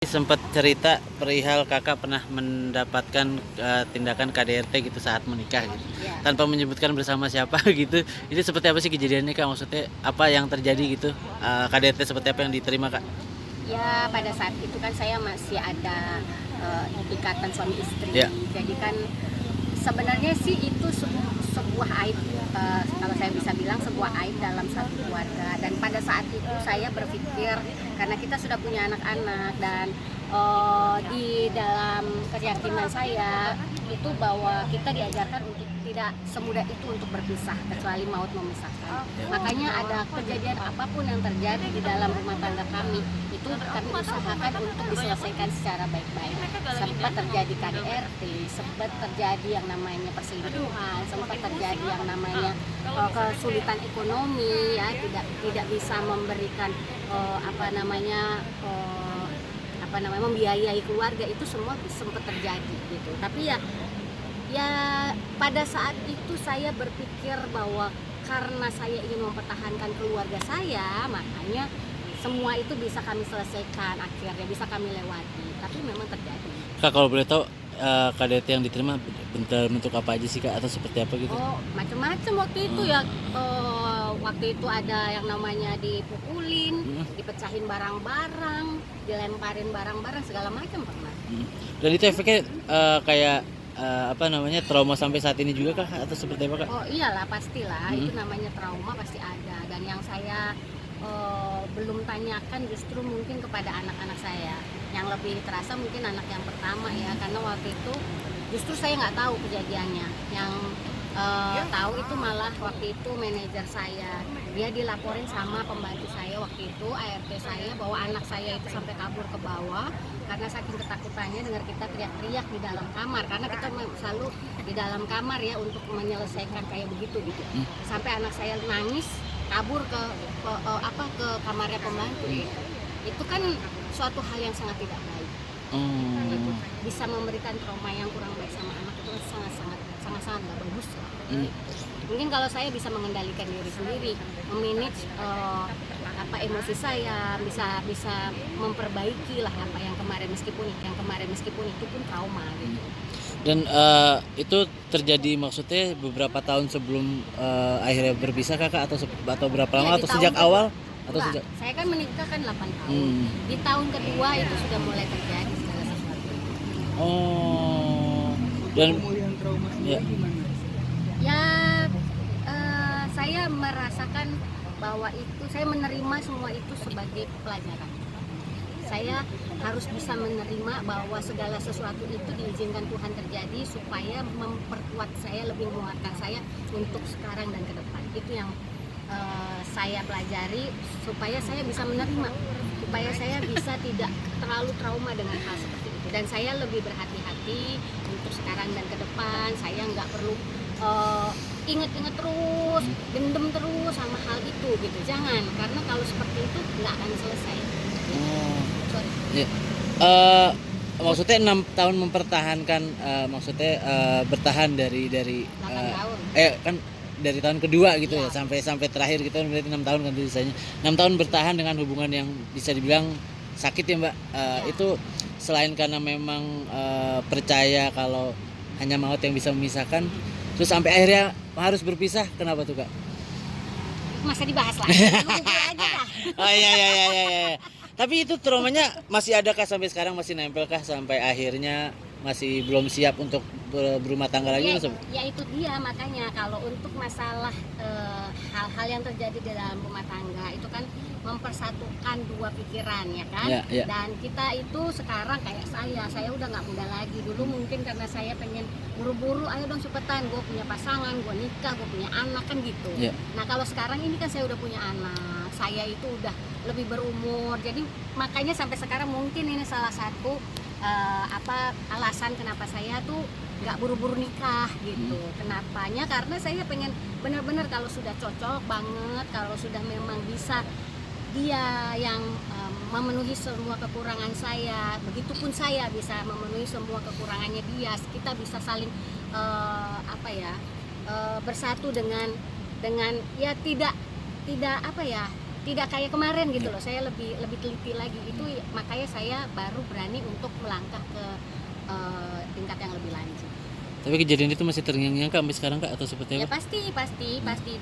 Sempat cerita perihal kakak pernah mendapatkan tindakan KDRT gitu saat menikah gitu, Ya, tanpa menyebutkan bersama siapa gitu. Ini seperti apa sih kejadiannya kak? Maksudnya apa yang terjadi gitu? KDRT seperti apa yang diterima kak? ya pada saat itu kan saya masih ada ikatan suami istri. Ya. Jadi kan sebenarnya sih itu sebuah aib, kalau saya bisa bilang sebuah aib dalam satu keluarga. Dan pada saat itu saya berpikir karena kita sudah punya anak-anak dan di dalam keyakinan saya itu bahwa kita diajarkan untuk tidak semudah itu untuk berpisah kecuali maut memisahkan. Makanya ada kejadian apapun yang terjadi di dalam rumah tangga kami itu kami usahakan untuk diselesaikan secara baik-baik. Sempat terjadi KDRT, sempat terjadi yang namanya perselingkuhan, sempat terjadi yang namanya kesulitan ekonomi, ya tidak bisa memberikan membiayai keluarga, itu semua sempat terjadi gitu. Tapi ya pada saat itu saya berpikir bahwa karena saya ingin mempertahankan keluarga saya, makanya semua itu bisa kami selesaikan, akhirnya bisa kami lewati. Tapi memang terjadi. Kak kalau boleh tahu KDRT yang diterima bentuk apa aja sih kak, atau seperti apa gitu? Oh, macam-macam waktu itu ya. Waktu itu ada yang namanya dipukulin, dipecahin barang-barang, dilemparin barang-barang, segala macam pernah. Dan itu efeknya kayak trauma sampai saat ini juga kah, atau seperti apa kak? Oh iyalah, pastilah. Itu namanya trauma pasti ada. Dan yang saya belum tanyakan justru mungkin kepada anak-anak saya. Yang lebih terasa mungkin anak yang pertama ya, karena waktu itu justru saya nggak tahu kejadiannya. Yang tahu itu malah waktu itu manajer saya. Dia dilaporin sama pembantu saya waktu itu, ART saya, bahwa anak saya itu sampai kabur ke bawah karena saking ketakutannya dengar kita teriak-teriak di dalam kamar, karena kita selalu di dalam kamar ya untuk menyelesaikan kayak begitu gitu. Sampai anak saya nangis kabur ke kamarnya pembantu. Itu kan suatu hal yang sangat tidak baik. Gitu. Bisa memberikan trauma yang kurang baik sama anak itu sangat-sangat nggak bagus lah. Mungkin kalau saya bisa mengendalikan diri sendiri, memanage emosi saya, bisa memperbaiki lah apa yang kemarin meskipun itu pun trauma gitu. Dan itu terjadi maksudnya beberapa tahun sebelum akhirnya berpisah kakak, atau berapa lama, atau sejak awal? Enggak, saya kan menikah kan 8 tahun. Di tahun kedua itu sudah mulai terjadi segala sesuatu. Oh. Dan yang trauma sendiri gimana? Ya saya merasakan bahwa itu saya menerima semua itu sebagai pelajaran. Saya harus bisa menerima bahwa segala sesuatu itu diizinkan Tuhan terjadi supaya memperkuat saya, lebih menguatkan saya untuk sekarang dan ke depan. Itu yang saya pelajari supaya saya bisa menerima, supaya saya bisa tidak terlalu trauma dengan hal seperti itu. Dan saya lebih berhati-hati untuk sekarang dan ke depan. Saya nggak perlu inget-inget terus, dendam terus sama hal itu gitu. Jangan, karena kalau seperti itu nggak akan selesai. Sorry. ya. Maksudnya 6 tahun mempertahankan, bertahan dari 8 tahun. kan dari tahun kedua gitu Ya. ya, sampai terakhir gitu kan, berarti 6 tahun kan tulisannya. 6 tahun bertahan dengan hubungan yang bisa dibilang sakit ya mbak. Itu selain karena memang percaya kalau hanya maut yang bisa memisahkan, terus sampai akhirnya harus berpisah, kenapa tuh kak? Masa dibahas lagi? Lu aja lah. Oh iya. Tapi itu traumanya masih ada kah sampai sekarang, masih nempel kah sampai akhirnya masih belum siap untuk berumah tangga lagi? Ya itu dia, makanya kalau untuk masalah hal-hal yang terjadi di dalam rumah tangga itu kan mempersatukan dua pikiran ya kan. Ya. Dan kita itu sekarang kayak saya udah nggak muda lagi. Dulu mungkin karena saya pengen buru-buru, ayo dong cepetan, gue punya pasangan, gue nikah, gue punya anak kan gitu. Ya. Nah kalau sekarang ini kan saya udah punya anak, saya itu udah lebih berumur, jadi makanya sampai sekarang mungkin ini salah satu alasan kenapa saya tuh nggak buru-buru nikah gitu. Kenapanya? Karena saya pengen benar-benar kalau sudah cocok banget, kalau sudah memang bisa dia yang memenuhi semua kekurangan saya, begitupun saya bisa memenuhi semua kekurangannya dia, kita bisa saling bersatu dengan ya tidak tidak kayak kemarin gitu loh. Saya lebih teliti lagi itu, makanya saya baru berani untuk melangkah ke tingkat yang lebih lanjut. Tapi kejadian itu masih terngiang-ngiang Kak sampai sekarang Kak, atau seperti Ya apa? pasti